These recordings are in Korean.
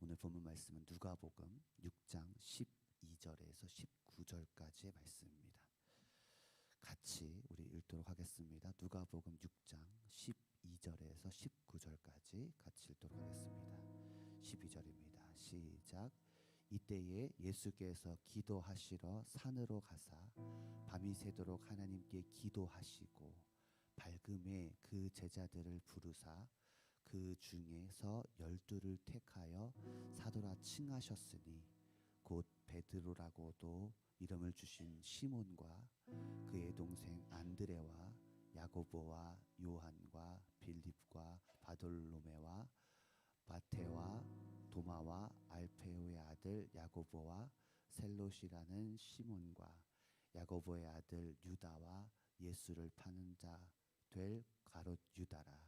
오늘 본문 말씀은 누가복음 6장 12절에서 19절까지의 말씀입니다. 같이 우리 읽도록 하겠습니다. 누가복음 6장 12절에서 19절까지 같이 읽도록 하겠습니다. 12절입니다. 시작. 이때에 예수께서 기도하시러 산으로 가사 밤이 새도록 하나님께 기도하시고 밝음에 그 제자들을 부르사 그 중에서 12를 택하여 사도라 칭하셨으니 곧 베드로라고도 이름을 주신 시몬과 그의 동생 안드레와 야고보와 요한과 빌립과 바돌로메와 마테와 도마와 알페오의 아들 야고보와 셀롯이라는 시몬과 야고보의 아들 유다와 예수를 파는 자 될 가롯 유다라.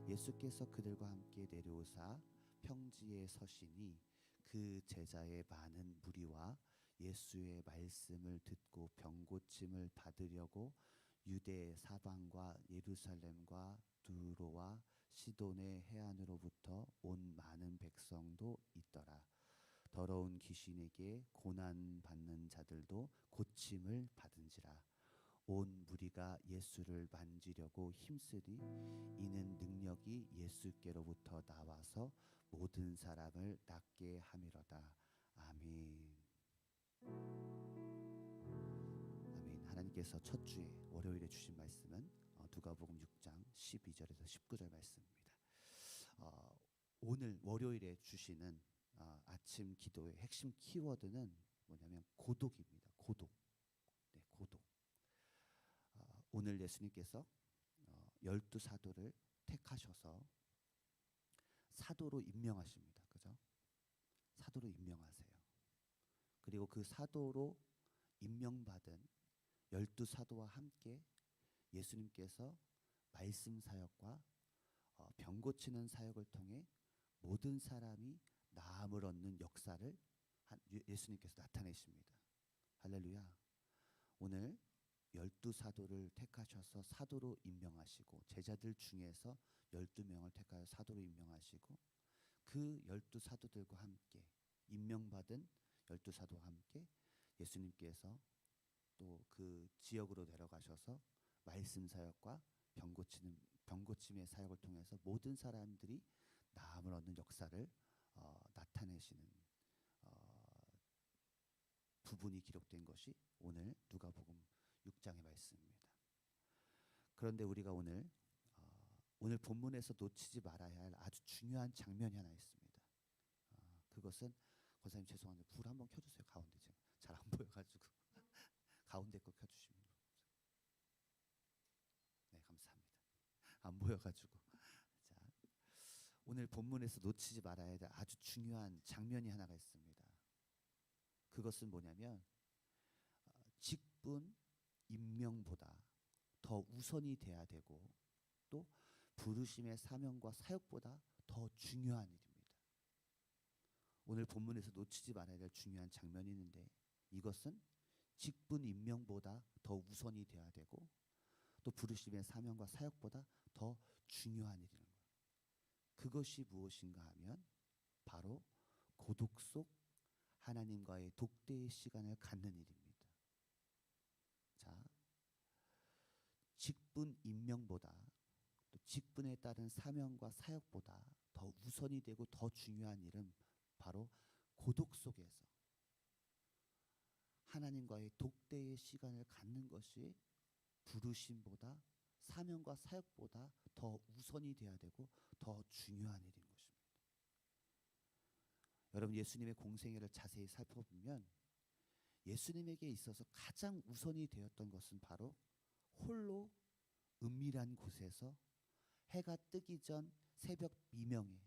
예수께서 그들과 함께 내려오사 평지에 서시니 그 제자의 많은 무리와 예수의 말씀을 듣고 병 고침을 받으려고 유대 사방과 예루살렘과 두로와 시돈의 해안으로부터 온 많은 백성도 있더라. 더러운 귀신에게 고난 받는 자들도 고침을 받은지라. 온 무리가 예수를 만지려고 힘쓰니 이는 능력이 예수께로부터 나와서 모든 사람을 낫게 함이로다. 아멘. 아멘. 하나님께서 첫 주에 월요일에 주신 말씀은 누가복음 6장 12절에서 19절 말씀입니다. 오늘 월요일에 주시는 아침 기도의 핵심 키워드는 뭐냐면 고독입니다. 고독. 네, 고독. 오늘 예수님께서 12사도를 택하셔서 사도로 임명하십니다. 그죠? 사도로 임명하세요. 그리고 그 사도로 임명받은 12사도와 함께 예수님께서 말씀 사역과 병 고치는 사역을 통해 모든 사람이 나음을 얻는 역사를 예수님께서 나타내십니다. 할렐루야. 오늘 12사도를 택하셔서 사도로 임명하시고 제자들 중에서 12명을 택하여 사도로 임명하시고 그 12사도들과 함께 임명받은 12사도와 함께 예수님께서 또 그 지역으로 내려가셔서 말씀 사역과 병 고침의 사역을 통해서 모든 사람들이 나음을 얻는 역사를 나타내시는 부분이 기록된 것이 오늘 누가복음 6장의 말씀입니다. 그런데 우리가 오늘 본문에서 놓치지 말아야 할 아주 중요한 장면이 하나 있습니다. 그것은 권사님 죄송한데 불 한번 켜주세요. 가운데 제가 잘 안 보여가지고 가운데 거 켜주시면. 네, 감사합니다. 안 보여가지고. 자, 오늘 본문에서 놓치지 말아야 할 아주 중요한 장면이 하나가 있습니다. 그것은 뭐냐면 직분 임명보다 더 우선이 돼야 되고 또 부르심의 사명과 사역보다 더 중요한 일입니다. 오늘 본문에서 놓치지 말아야 될 중요한 장면이 있는데 이것은 직분 임명보다 더 우선이 돼야 되고 또 부르심의 사명과 사역보다 더 중요한 일이라는 거예요. 그것이 무엇인가 하면 바로 고독 속 하나님과의 독대의 시간을 갖는 일입니다. 자, 직분 임명보다 또 직분에 따른 사명과 사역보다 더 우선이 되고 더 중요한 일은 바로 고독 속에서 하나님과의 독대의 시간을 갖는 것이 부르심보다 사명과 사역보다 더 우선이 돼야 되고 더 중요한 일인 것입니다. 여러분 예수님의 공생애를 자세히 살펴보면 예수님에게 있어서 가장 우선이 되었던 것은 바로 홀로 은밀한 곳에서 해가 뜨기 전 새벽 미명에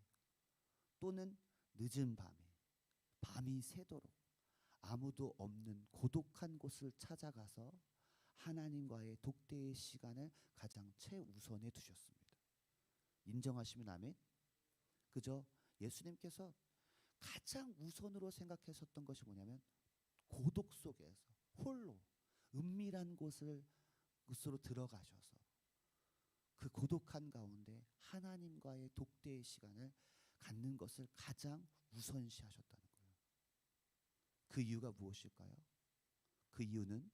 또는 늦은 밤에 밤이 새도록 아무도 없는 고독한 곳을 찾아가서 하나님과의 독대의 시간을 가장 최우선에 두셨습니다. 인정하시면 아멘. 그죠? 예수님께서 가장 우선으로 생각하셨던 것이 뭐냐면 고독 속에서 홀로 은밀한 곳으로 들어가셔서 그 고독한 가운데 하나님과의 독대의 시간을 갖는 것을 가장 우선시하셨다는 거예요. 그 이유가 무엇일까요? 그 이유는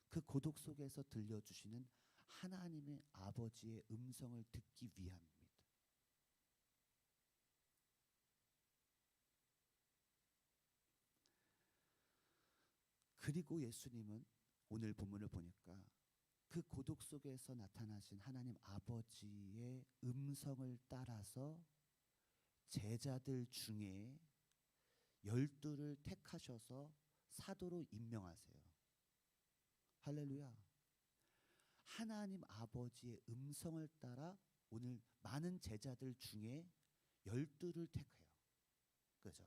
그 고독 속에서 들려주시는 하나님의 아버지의 음성을 듣기 위함입니다. 그리고 예수님은 오늘 본문을 보니까 그 고독 속에서 나타나신 하나님 아버지의 음성을 따라서 제자들 중에 12를 택하셔서 사도로 임명하세요. 할렐루야. 하나님 아버지의 음성을 따라 오늘 많은 제자들 중에 12를 택해요. 그죠?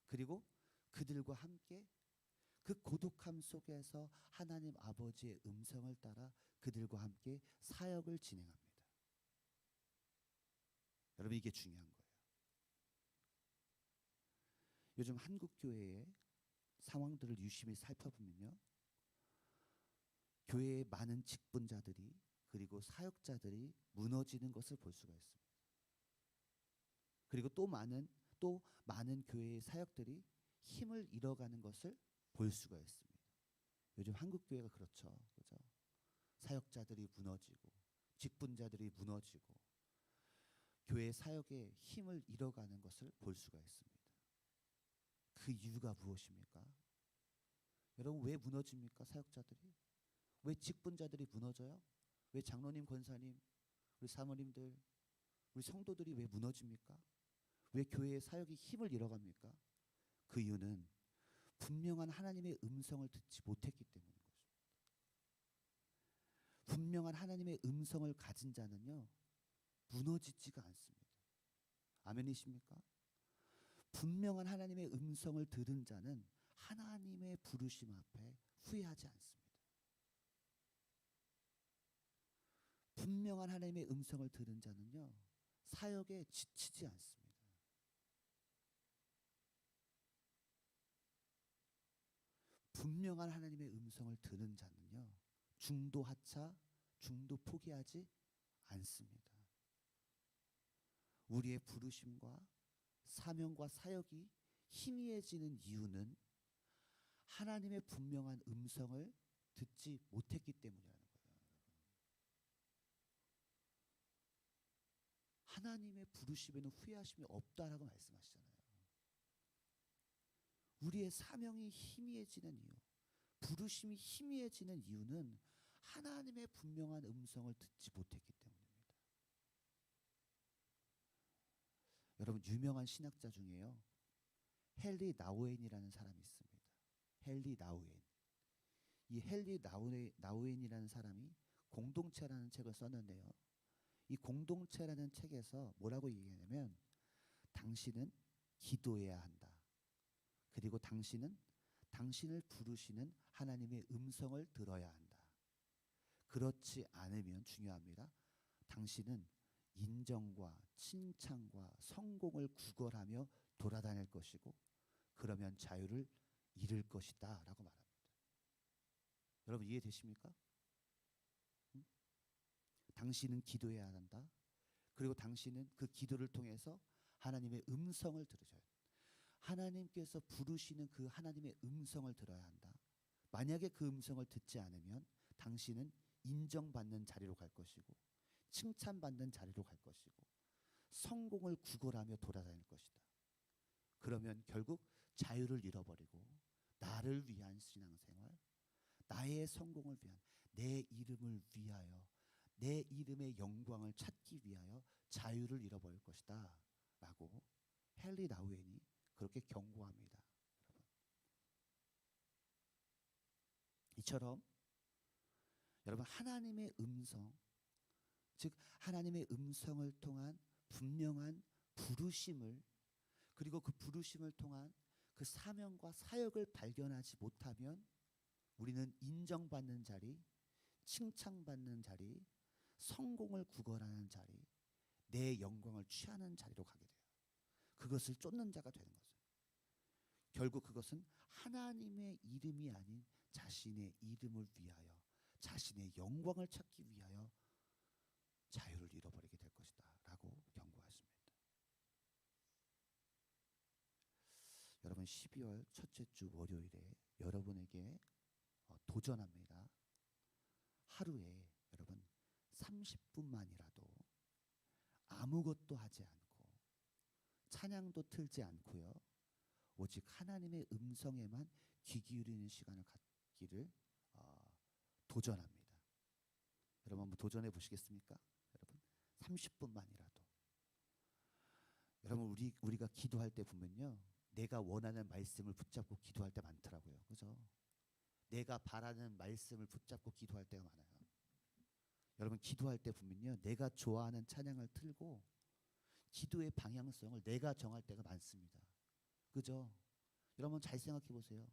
그리고 그들과 함께 그 고독함 속에서 하나님 아버지의 음성을 따라 그들과 함께 사역을 진행합니다. 여러분, 이게 중요한 거예요. 요즘 한국 교회의 상황들을 유심히 살펴보면요, 교회의 많은 직분자들이 그리고 사역자들이 무너지는 것을 볼 수가 있습니다. 그리고 또 많은 교회의 사역들이 힘을 잃어가는 것을 볼 수가 있습니다. 요즘 한국 교회가 그렇죠. 그죠? 사역자들이 무너지고 직분자들이 무너지고 교회 사역에 힘을 잃어가는 것을 볼 수가 있습니다. 그 이유가 무엇입니까? 여러분, 왜 무너집니까? 사역자들이? 왜 직분자들이 무너져요? 왜 장로님, 권사님, 우리 사모님들, 우리 성도들이 왜 무너집니까? 왜 교회의 사역이 힘을 잃어갑니까? 그 이유는 분명한 하나님의 음성을 듣지 못했기 때문인 것입니다. 분명한 하나님의 음성을 가진 자는요, 무너지지가 않습니다. 아멘이십니까? 분명한 하나님의 음성을 들은 자는 하나님의 부르심 앞에 후회하지 않습니다. 분명한 하나님의 음성을 들은 자는요, 사역에 지치지 않습니다. 분명한 하나님의 음성을 들은 자는요, 중도 하차, 중도 포기하지 않습니다. 우리의 부르심과 사명과 사역이 희미해지는 이유는 하나님의 분명한 음성을 듣지 못했기 때문이라는 거예요. 하나님의 부르심에는 후회하심이 없다라고 말씀하시잖아요. 우리의 사명이 희미해지는 이유, 부르심이 희미해지는 이유는 하나님의 분명한 음성을 듣지 못했기 때문입니다. 여러분, 유명한 신학자 중에요, 헨리 나우엔이라는 사람이 있습니다. 헨리 나우엔. 이 헨리 나우엔이라는 사람이 공동체라는 책을 썼는데요, 이 공동체라는 책에서 뭐라고 얘기하냐면, 당신은 기도해야 한다. 그리고 당신은 당신을 부르시는 하나님의 음성을 들어야 한다. 그렇지 않으면, 중요합니다, 당신은 인정과 칭찬과 성공을 구걸하며 돌아다닐 것이고 그러면 자유를 잃을 것이다 라고 말합니다. 여러분, 이해되십니까? 응? 당신은 기도해야 한다. 그리고 당신은 그 기도를 통해서 하나님의 음성을 들으셔야 한다. 하나님께서 부르시는 그 하나님의 음성을 들어야 한다. 만약에 그 음성을 듣지 않으면 당신은 인정받는 자리로 갈 것이고 칭찬받는 자리로 갈 것이고 성공을 구걸하며 돌아다닐 것이다. 그러면 결국 자유를 잃어버리고 나를 위한 신앙생활, 나의 성공을 위한, 내 이름을 위하여, 내 이름의 영광을 찾기 위하여 자유를 잃어버릴 것이다 라고 헨리 나우엔이 그렇게 경고합니다. 여러분, 이처럼 여러분, 하나님의 음성, 즉 하나님의 음성을 통한 분명한 부르심을, 그리고 그 부르심을 통한 그 사명과 사역을 발견하지 못하면 우리는 인정받는 자리, 칭찬받는 자리, 성공을 구걸하는 자리, 내 영광을 취하는 자리로 가게 돼요. 그것을 쫓는 자가 되는 거죠. 결국 그것은 하나님의 이름이 아닌 자신의 이름을 위하여, 자신의 영광을 찾기 위하여 자유를 잃어버리게 될 것이다 라고 경고했습니다. 여러분 12월 첫째 주 월요일에 여러분에게 도전합니다. 하루에 여러분 30분만이라도 아무것도 하지 않고 찬양도 틀지 않고요. 오직 하나님의 음성에만 귀 기울이는 시간을 갖기를 도전합니다. 여러분 한번 도전해 보시겠습니까? 여러분 30분만이라도. 여러분 우리가 기도할 때 보면요, 내가 원하는 말씀을 붙잡고 기도할 때 많더라고요. 그죠? 내가 바라는 말씀을 붙잡고 기도할 때가 많아요. 여러분 기도할 때 보면요, 내가 좋아하는 찬양을 틀고 기도의 방향성을 내가 정할 때가 많습니다. 그죠? 여러분 잘 생각해 보세요.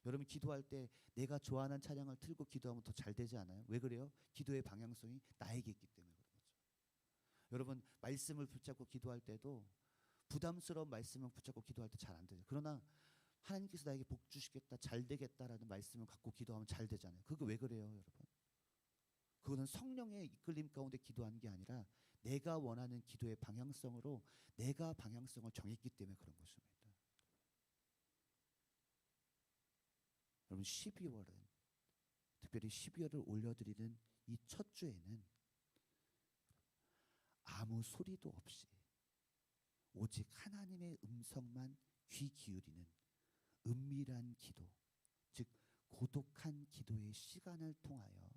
여러분 기도할 때 내가 좋아하는 찬양을 틀고 기도하면 더 잘 되지 않아요? 왜 그래요? 기도의 방향성이 나에게 있기 때문에 그런 거죠. 여러분 말씀을 붙잡고 기도할 때도 부담스러운 말씀을 붙잡고 기도할 때 잘 안 돼요. 그러나 하나님께서 나에게 복 주시겠다, 잘 되겠다라는 말씀을 갖고 기도하면 잘 되잖아요. 그게 왜 그래요, 여러분? 그거는 성령의 이끌림 가운데 기도하는 게 아니라 내가 원하는 기도의 방향성으로 내가 방향성을 정했기 때문에 그런 것입니다. 여러분 12월은 특별히 12월을 올려드리는 이 첫 주에는 아무 소리도 없이 오직 하나님의 음성만 귀 기울이는 은밀한 기도, 즉 고독한 기도의 시간을 통하여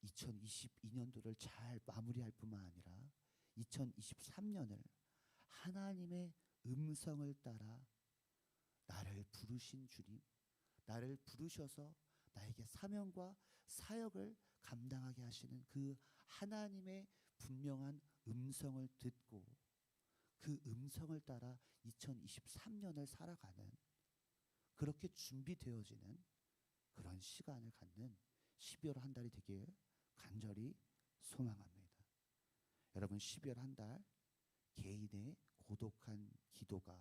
2022년도를 잘 마무리할 뿐만 아니라 2023년을 하나님의 음성을 따라 나를 부르신 주님, 나를 부르셔서 나에게 사명과 사역을 감당하게 하시는 그 하나님의 분명한 음성을 듣고 그 음성을 따라 2023년을 살아가는, 그렇게 준비되어지는 그런 시간을 갖는 12월 한 달이 되길 간절히 소망합니다. 여러분 12월 한 달 개인의 고독한 기도가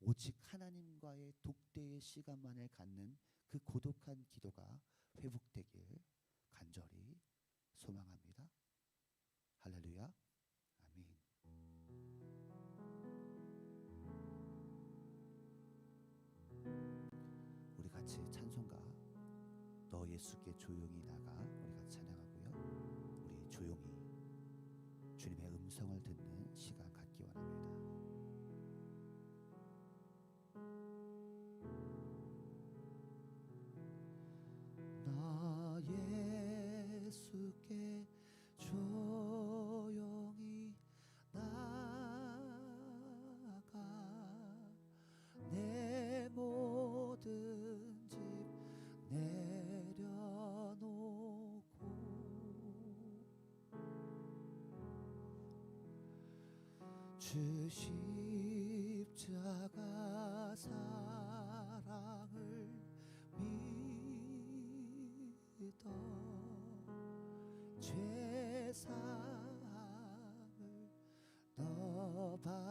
오직 하나님과의 독대의 시간만을 갖는 그 고독한 기도가 회복되길 간절히 소망합니다. 할렐루야. 아멘. 우리 같이 찬송가 너 예수께 조용히 나가 우리 같이 찬양하고요. 우리 조용히 주님의 음성을 듣는 시간 갖기 원합니다. 나 예수께 조용히 나가 내 모든 짐 내려놓고 주 십자가 사랑을 믿어 죄사함을 너 받으라.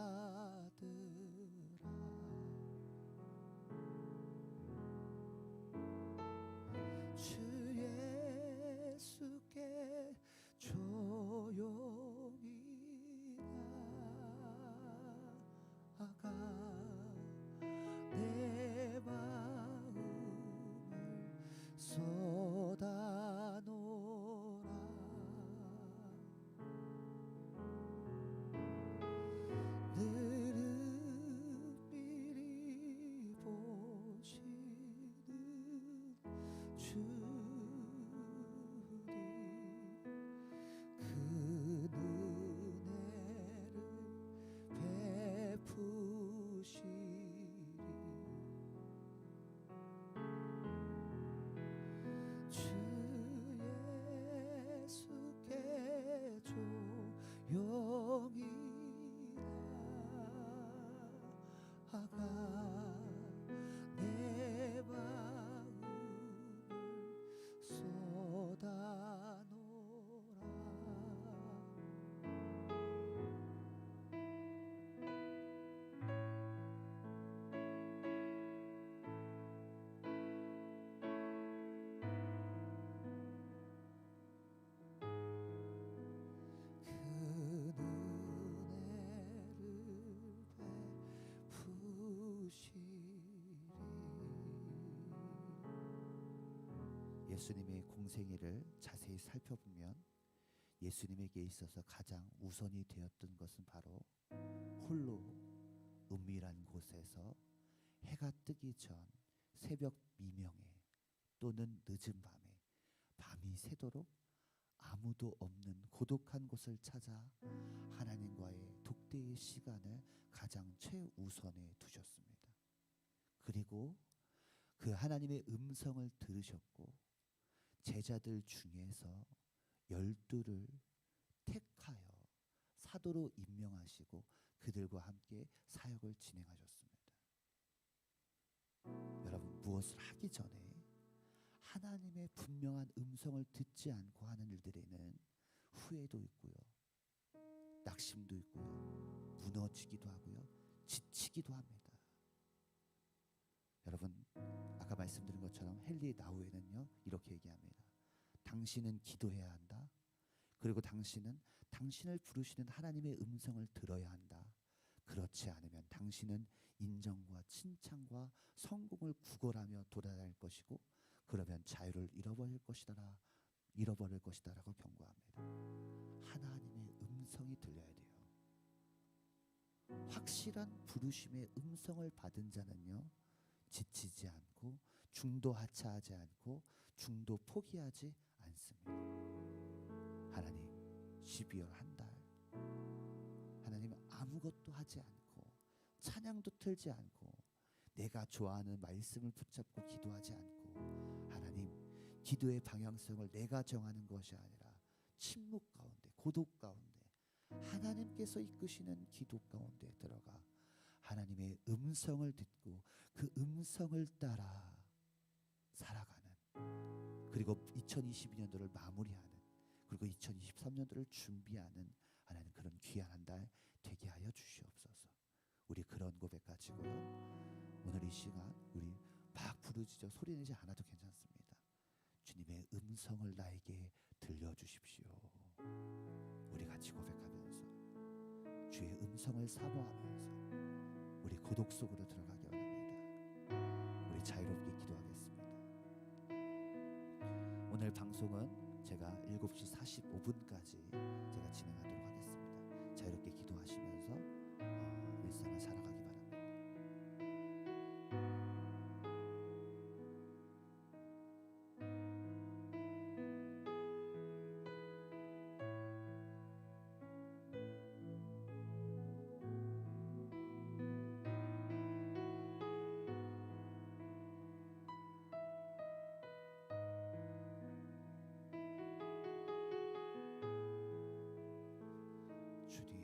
주 예수께 조용히 나아가 내 마음을 쏟아놓으라. 늘 은밀히 보시는 주님 그 은혜를 베푸시리. 주 예수께 조용히 나아가 내 마음을 쏟아놓으라. 그 은혜를 베푸시리. 예수님의 공생애를 자세히 살펴보면 예수님에게 있어서 가장 우선이 되었던 것은 바로 홀로 은밀한 곳에서 해가 뜨기 전 새벽 미명에 또는 늦은 밤에 밤이 새도록 아무도 없는 고독한 곳을 찾아 하나님과의 독대의 시간을 가장 최우선에 두셨습니다. 그리고 그 하나님의 음성을 들으셨고 제자들 중에서 12를 택하여 사도로 임명하시고 그들과 함께 사역을 진행하셨습니다. 여러분, 무엇을 하기 전에 하나님의 분명한 음성을 듣지 않고 하는 일들에는 후회도 있고요, 낙심도 있고요, 무너지기도 하고요, 지치기도 합니다. 여러분, 아까 말씀드린 것처럼 헨리 나우에는요 이렇게 얘기합니다. 당신은 기도해야 한다. 그리고 당신은 당신을 부르시는 하나님의 음성을 들어야 한다. 그렇지 않으면 당신은 인정과 칭찬과 성공을 구걸하며 돌아다닐 것이고 그러면 자유를 잃어버릴 것이다라고 경고합니다. 하나님의 음성이 들려야 돼요. 확실한 부르심의 음성을 받은 자는요 지치지 않고 중도 하차하지 않고 중도 포기하지 않습니다. 하나님, 12월 한 달 하나님 아무것도 하지 않고 찬양도 틀지 않고 내가 좋아하는 말씀을 붙잡고 기도하지 않고 하나님, 기도의 방향성을 내가 정하는 것이 아니라 침묵 가운데, 고독 가운데 하나님께서 이끄시는 기도 가운데 들어가 하나님의 음성을 듣고 그 음성을 따라 살아가는, 그리고 2022년도를 마무리하는, 그리고 2023년도를 준비하는 하나님 그런 귀한 한 달 되게 하여 주시옵소서. 우리 그런 고백 가지고요 오늘 이 시간 우리 막 부르짖어 소리내지 않아도 괜찮습니다. 주님의 음성을 나에게 들려주십시오. 우리 같이 고백하면서 주의 음성을 사모하면서 우리 고독 속으로 들어가기 원합니다. 우리 자유롭게 기도하겠습니다. 오늘 방송은 제가 7시 45분까지 제가 진행하도록 하겠습니다. 자유롭게 기도하시면서 일상을 살아가기 바랍니다. 주님,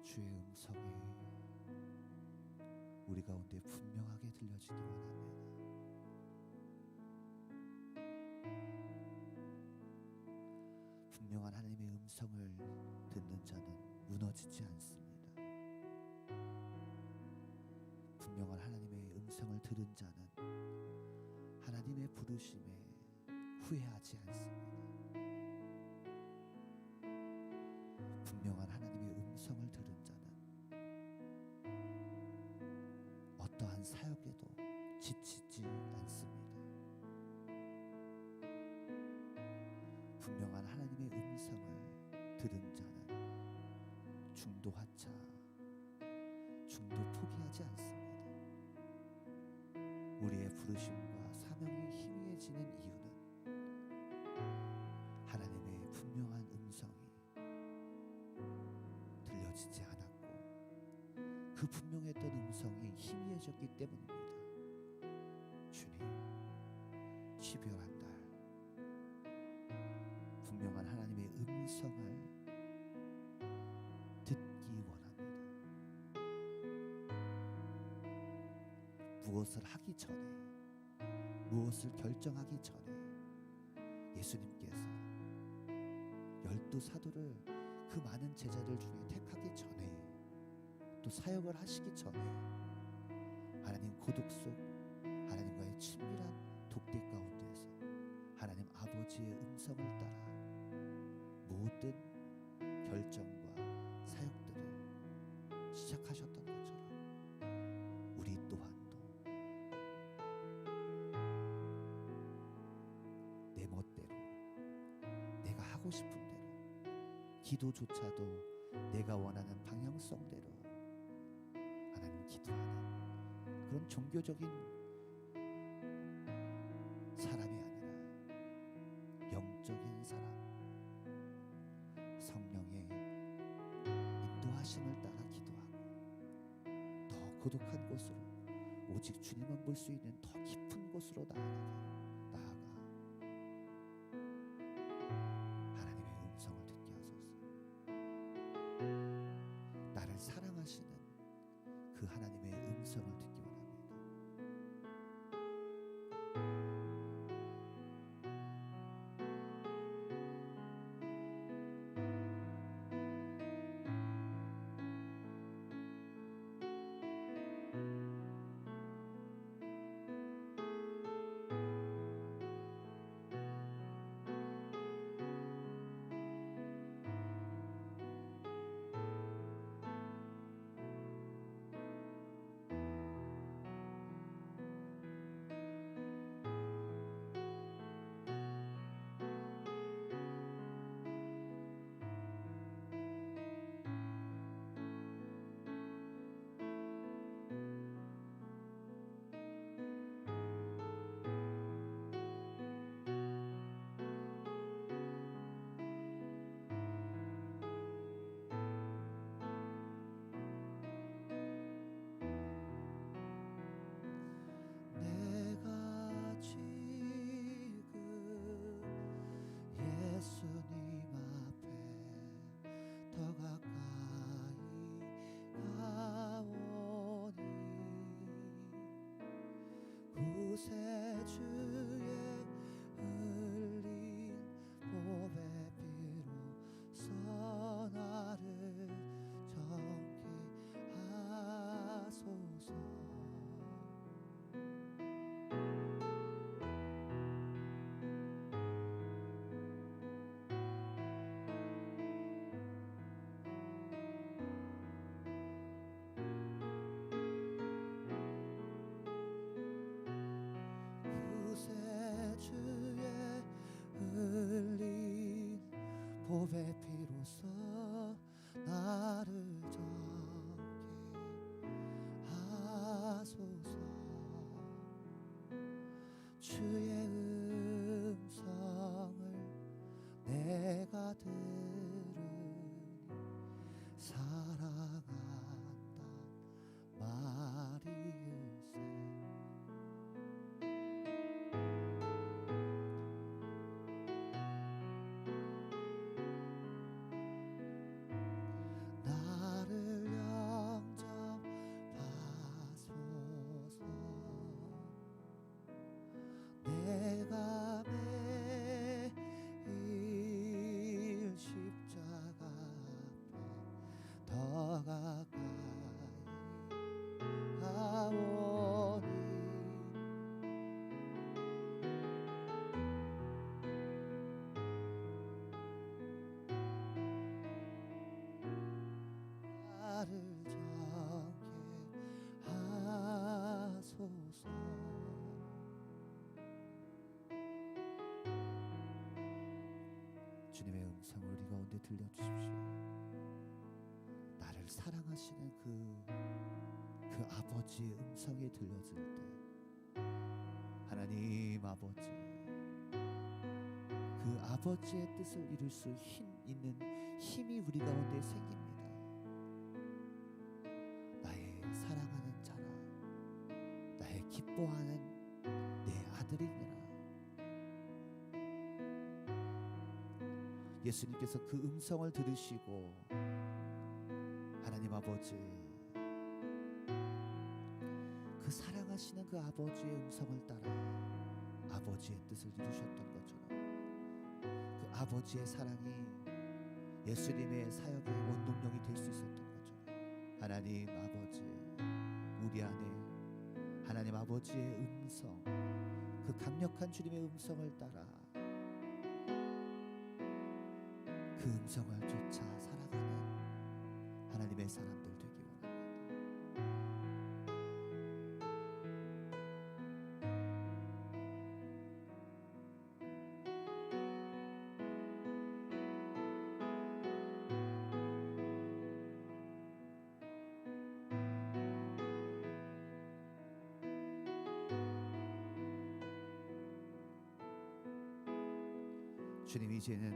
주의 음성이 우리 가운데 분명하게 들려지기 원합니다. 분명한 하나님의 음성을 듣는 자는 무너지지 않습니다. 분명한 하나님의 음성을 들은 자는 하나님의 부르심에 후회하지 않습니다. 분명한 하나님의 음성을 들은 자는 어떠한 사역에도 지치지 않습니다. 분명한 하나님의 음성을 들은 자는 중도 하차, 중도 포기하지 않습니다. 우리의 부르심과 사명이 희미해지는 이유는 하나님의 분명한 음성이 들려지지 않았고 그 분명했던 음성이 희미해졌기 때문입니다. 주님, 12월 한 달 분명한 하나님의 음성을 듣기 원합니다. 무엇을 하기 전에, 무엇을 결정하기 전에 예수님께서 12사도를 그 많은 제자들 중에 택하기 전에, 또 사역을 하시기 전에 하나님 고독 속 하나님과의 친밀한 독대 가운데에서 하나님 아버지의 음성을 따라 모든 결정과 사역들을 시작하셨던 것처럼 우리 또한도 내 멋대로, 내가 하고 싶은 대로, 기도조차도 내가 원하는 방향성대로 하나님 기도하는 그런 종교적인 사람이 아니라 영적인 사람, 성령의 인도하심을 따라 기도하고 더 고독한 곳으로, 오직 주님만 볼 수 있는 더 깊은 곳으로 나아가 하나님의 음성을 듣게 하소서. 나를 사랑하시는 그 하나님의 음성을 듣기 원합니다. 내가 지금 예수님 앞에 더 가까이 가오니 구세주의 흘린 보배 비로소 나를 정케 하소서. 구세주의 흘린 보배 피로써 나를 정케 하소서. 주의 음성을 내가 들으니 사랑한다 말일세. 나를 영접하소서. 내가 매일 십자가 앞에 더 가까이 가오니 나를 정케 하소서. 주님의 음성을 우리 가운데 들려주십시오. 나를 사랑하시는 그 아버지의 음성이 들려질 때 하나님 아버지, 그 아버지의 뜻을 이룰 수 있는 힘이 우리 가운데 생깁니다. 나의 사랑하는 자라, 나의 기뻐하는 내 아들이니라. 예수님께서 그 음성을 들으시고 하나님 아버지, 그 사랑하시는 그 아버지의 음성을 따라 아버지의 뜻을 이루셨던 것처럼 그 아버지의 사랑이 예수님의 사역의 원동력이 될 수 있었던 것처럼 하나님 아버지, 우리 안에 하나님 아버지의 음성, 그 강력한 주님의 음성을 따라 그 음성을 쫓아 살아가는 하나님의 사람들 되기 원합니다. 주님, 이제는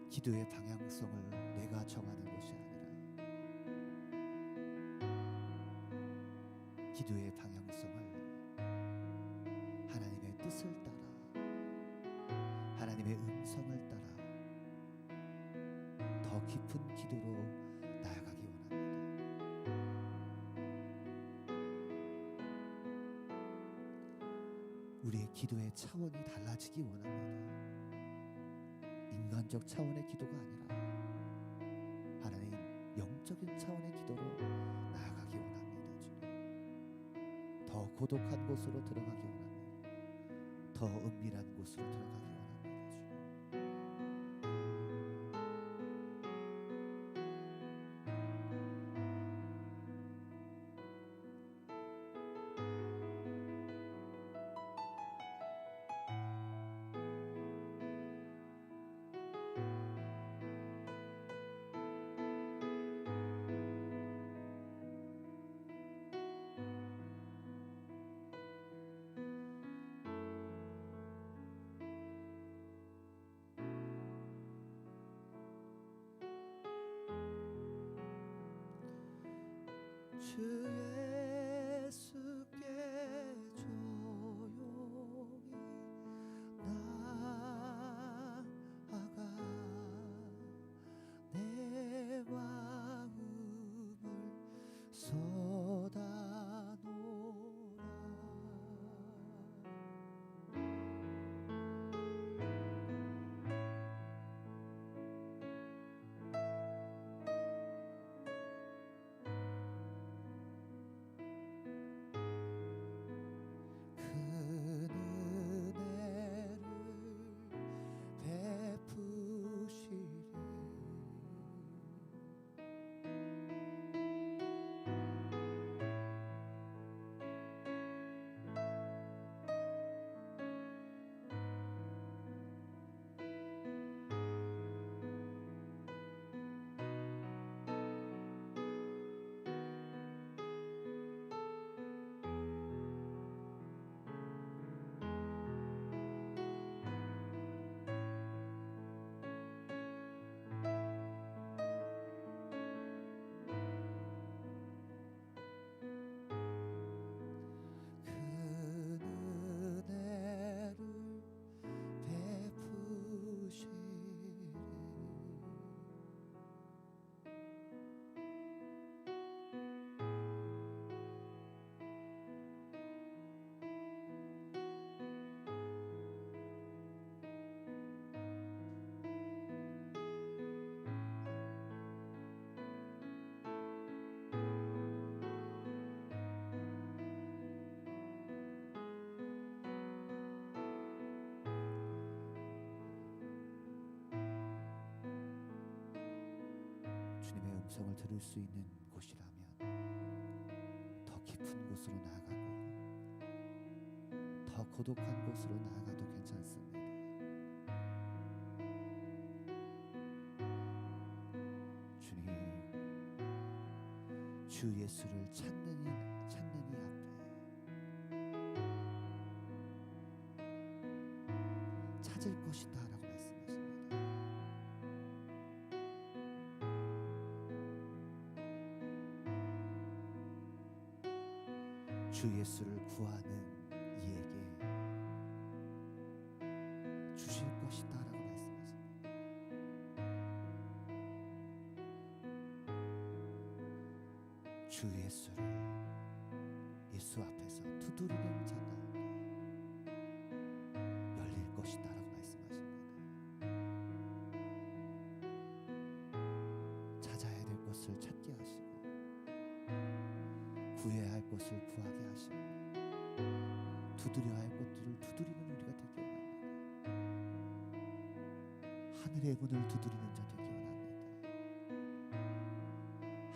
기도의 방향성을 내가 정하는 것이 아니라 기도의 방향성을 하나님의 뜻을 따라 하나님의 음성을 따라 더 깊은 기도로 나아가기 원합니다. 우리의 기도의 차원이 달라지기 원합니다. 인간적 차원의 기도가 아니라 하나님 영적인 차원의 기도로 나아가기 원합니다. 주님, 더 고독한 곳으로 들어가기 원합니다. 더 은밀한 곳으로 들어가기 원합니다. 주 예수께 조용히 나아가 내 마음을 쏟아놓으라. 주님의 음성을 들을 수 있는 곳이라면 더 깊은 곳으로 나아가고 더 고독한 곳으로 나아가도 괜찮습니다. 주님, 주 예수를 찾는 이 앞에 찾을 것이다 라고 말씀하십니다. 주 예수를 구하는 이에게 주 예수를 예수 앞에서 두드리는 자가 열릴 것이다라고 말씀하십니다. 찾아야 될 것을 찾게 하시고 구해야 할 것을 구하게 하시고 두드려야 할 것들을 두드리는 우리가 되기 원합니다. 하늘의 문을 두드리는 자 되기 원합니다.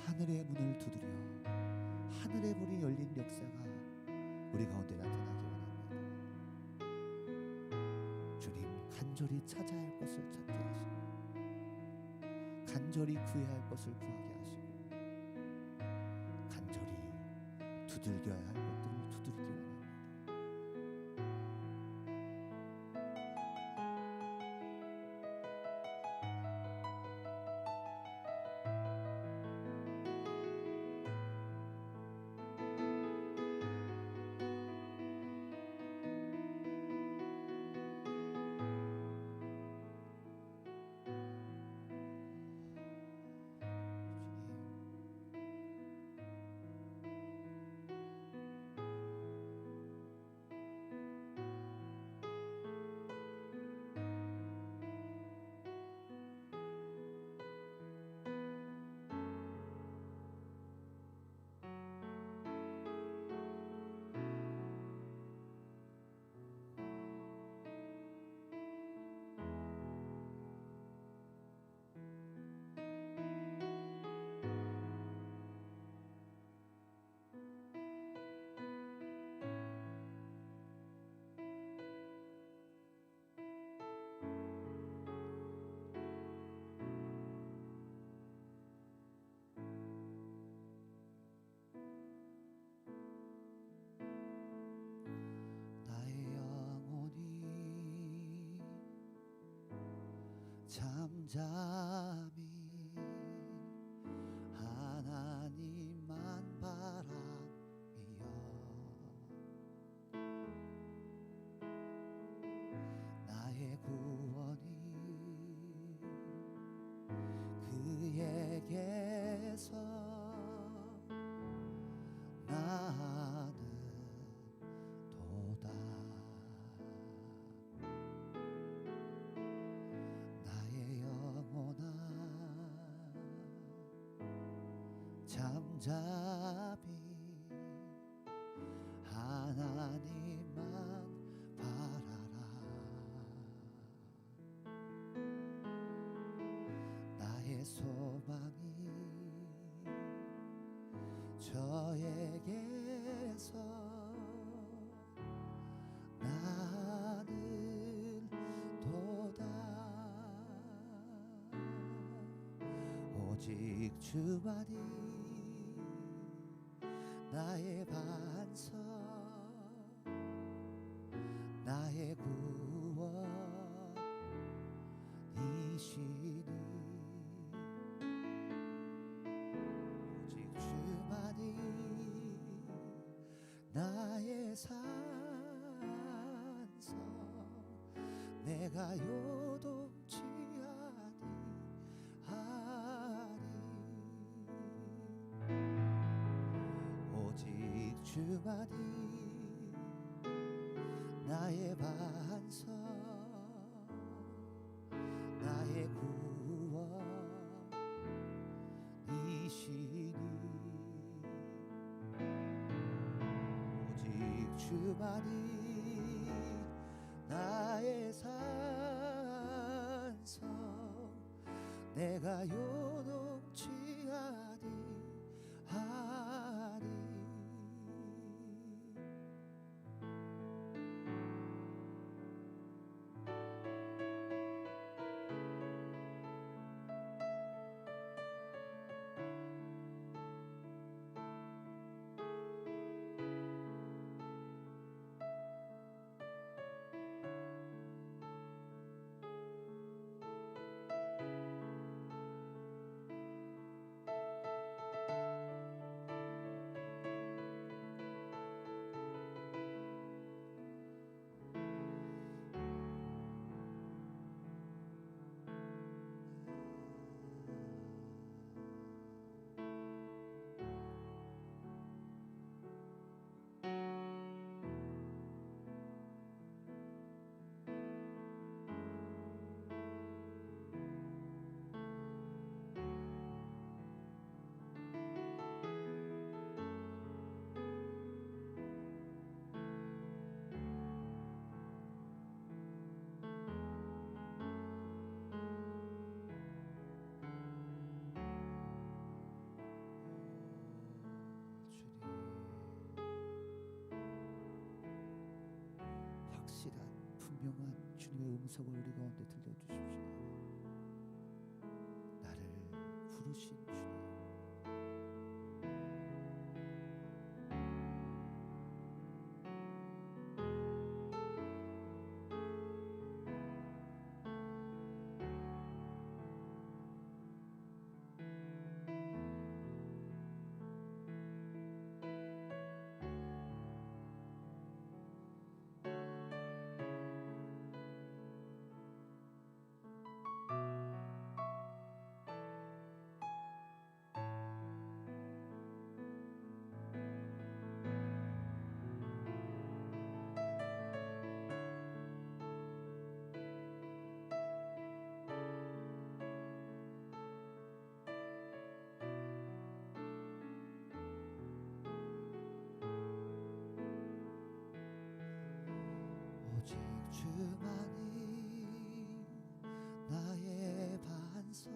하늘의 문을 두드려 하늘의 문이 열린 역사가 우리 가운데 나타나기 원합니다. 주님, 간절히 찾아야 할 것을 찾게 하시고 간절히 구해야 할 것을 구하게 하시고 간절히 두들겨야 할 것들을 두들기기 원합니다. 잠잠히 하나님만 바라며 나의 구원이 그에게서 나는 도다. 잠잠히 하나님만 바라라. 나의 소망이 저에게서 나는 도다. 오직 주만이 나의 반석, 나의 구원이시니 오직 주만이 나의 산성, 내가 요동치 주만이 나의 반석, 나의 구원이시니 오직 주만이 나의 산성, 내가 요동치 아니하리. 분명한 주님의 음성을 우리 가운데 들려주십시오. 나를 부르신 주님, 오직 주만이 나의 반석,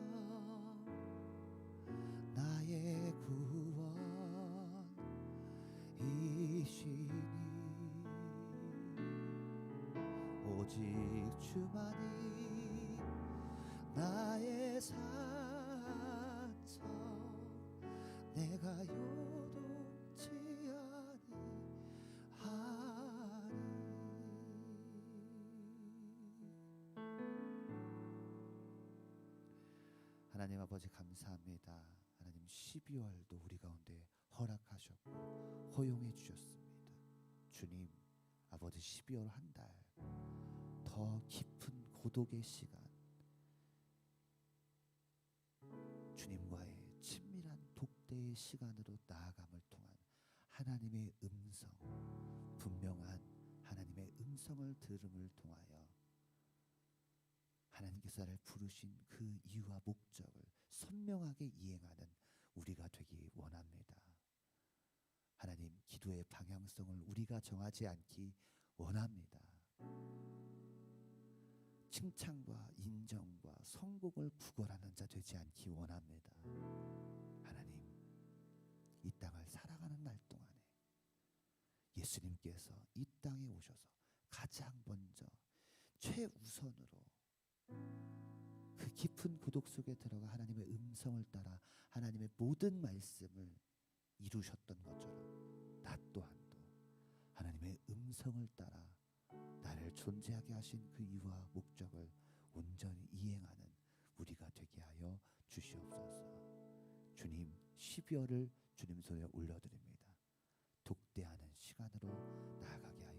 나의 구원이시니. 오직 주만이 나의 산성, 내가 요동치 아니하리. 하나님 아버지 감사합니다. 하나님 12월도 우리 가운데 허락하셨고 허용해 주셨습니다. 주님 아버지 12월 한 달 더 깊은 고독의 시간, 주님과의 친밀한 독대의 시간으로 나아감을 통한 하나님의 음성, 분명한 하나님의 음성을 들음을 통하여 하나님께서 나를 부르신 그 이유와 목적을 선명하게 이행하는 우리가 되기 원합니다. 하나님, 기도의 방향성을 우리가 정하지 않기 원합니다. 칭찬과 인정과 성공을 구걸하는 자 되지 않기 원합니다. 하나님, 이 땅을 살아가는 날 동안에 예수님께서 이 땅에 오셔서 가장 먼저 최우선으로 그 깊은 고독 속에 들어가 하나님의 음성을 따라 하나님의 모든 말씀을 이루셨던 것처럼 나 또한도 하나님의 음성을 따라 나를 존재하게 하신 그 이유와 목적을 온전히 이행하는 우리가 되게 하여 주시옵소서. 주님, 12월을 주님 손에 올려드립니다. 독대하는 시간으로 나아가게 하여